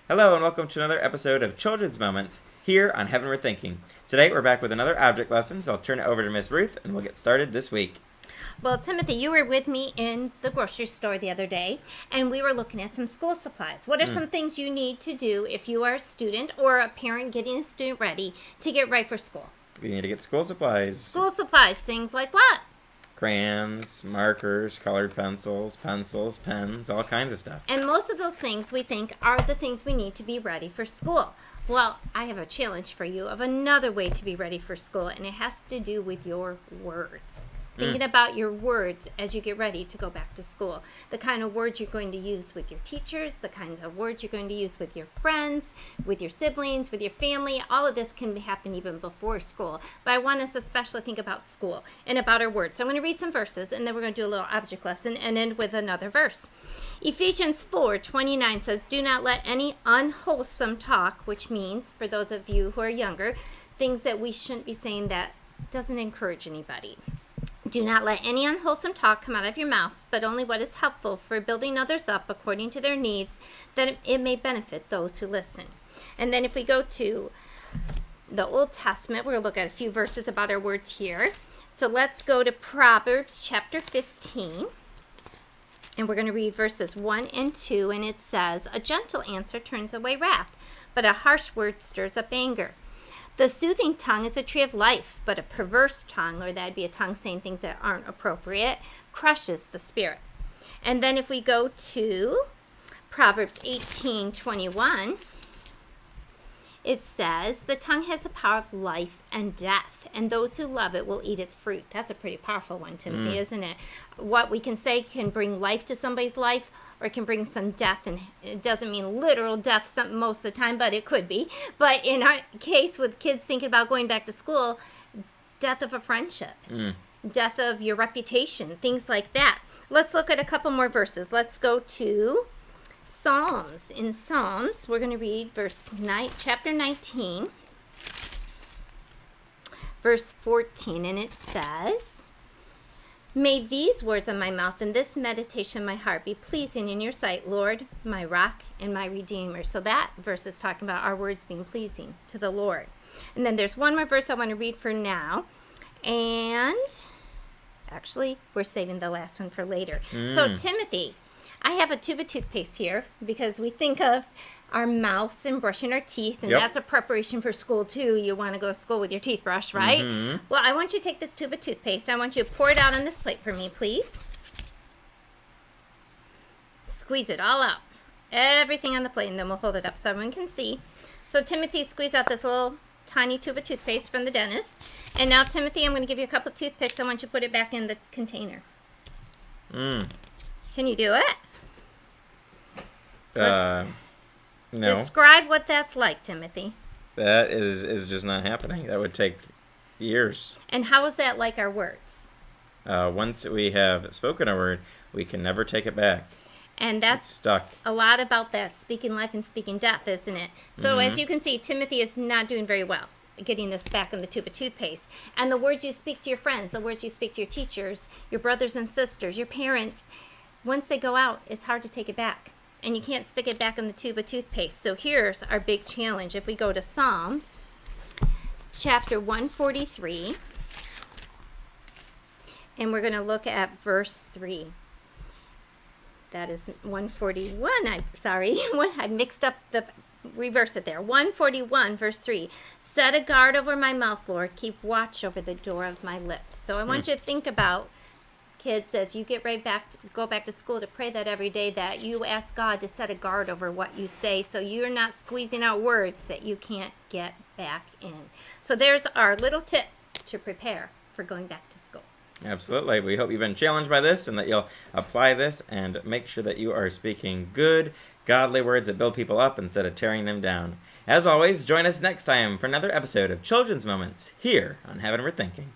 Hello and welcome to another episode of Children's Moments here on Heaven We're Thinking. Today we're back with another object lesson, so I'll turn it over to Miss Ruth and we'll get started this week. Well, Timothy, you were with me in the grocery store the other day, and we were looking at some school supplies. What are some things you need to do if you are a student or a parent getting a student ready to get ready for school? We need to get school supplies. School supplies, things like what? Crayons, markers, colored pencils, pens, all kinds of stuff. And most of those things we think are the things we need to be ready for school. Well, I have a challenge for you of another way to be ready for school, and it has to do with your words. Thinking about your words as you get ready to go back to school. The kind of words you're going to use with your teachers, the kinds of words you're going to use with your friends, with your siblings, with your family. All of this can happen even before school. But I want us to especially think about school and about our words. So I'm going to read some verses, and then we're going to do a little object lesson and end with another verse. Ephesians 4:29 says, "Do not let any unwholesome talk," which means, for those of you who are younger, things that we shouldn't be saying that doesn't encourage anybody. "Do not let any unwholesome talk come out of your mouths, but only what is helpful for building others up according to their needs, that it may benefit those who listen." And then if we go to the Old Testament, we're going to look at a few verses about our words here. So let's go to Proverbs chapter 15. And we're going to read verses 1 and 2. And it says, "A gentle answer turns away wrath, but a harsh word stirs up anger. The soothing tongue is a tree of life, but a perverse tongue," or that'd be a tongue saying things that aren't appropriate, "crushes the spirit." And then if we go to Proverbs 18:21, it says, "The tongue has the power of life and death, and those who love it will eat its fruit." That's a pretty powerful one, Timothy, isn't it? What we can say can bring life to somebody's life, or it can bring some death, and it doesn't mean literal death most of the time, but it could be. But in our case with kids thinking about going back to school, death of a friendship, death of your reputation, things like that. Let's look at a couple more verses. Let's go to Psalms. In Psalms, we're going to read chapter 19, verse 14, and it says, "May these words of my mouth and this meditation of my heart be pleasing in your sight, Lord, my rock and my redeemer." So that verse is talking about our words being pleasing to the Lord. And then there's one more verse I want to read for now. And actually, we're saving the last one for later. So Timothy, I have a tube of toothpaste here because we think of our mouths and brushing our teeth, and that's a preparation for school too. You want to go to school with your teeth brushed, right? Well, I want you to take this tube of toothpaste. I want you to pour it out on this plate for me, please. Squeeze it all out. Everything on the plate, and then we'll hold it up so everyone can see. So Timothy squeezed out this little tiny tube of toothpaste from the dentist. And now, Timothy, I'm going to give you a couple of toothpicks. I want you to put it back in the container. Can you do it? No. Describe what that's like, Timothy. That is just not happening. That would take years. And how is that like our words? Once we have spoken a word, we can never take it back. And that's stuck. A lot about that speaking life and speaking death, isn't it? So as you can see, Timothy is not doing very well getting this back in the tube of toothpaste. And the words you speak to your friends, the words you speak to your teachers, your brothers and sisters, your parents, once they go out, it's hard to take it back. And you can't stick it back in the tube of toothpaste. So here's our big challenge. If we go to Psalms, chapter 143, and we're going to look at verse 3. That is 141. I mixed up reverse it there. 141, verse 3. "Set a guard over my mouth, Lord. Keep watch over the door of my lips." So I want you to think about, kids, as you get ready go back to school, to pray that every day that you ask God to set a guard over what you say, so you're not squeezing out words that you can't get back in. So there's our little tip to prepare for going back to school. Absolutely. We hope you've been challenged by this and that you'll apply this and make sure that you are speaking good, godly words that build people up instead of tearing them down. As always, join us next time for another episode of Children's Moments here on Heaven We're Thinking.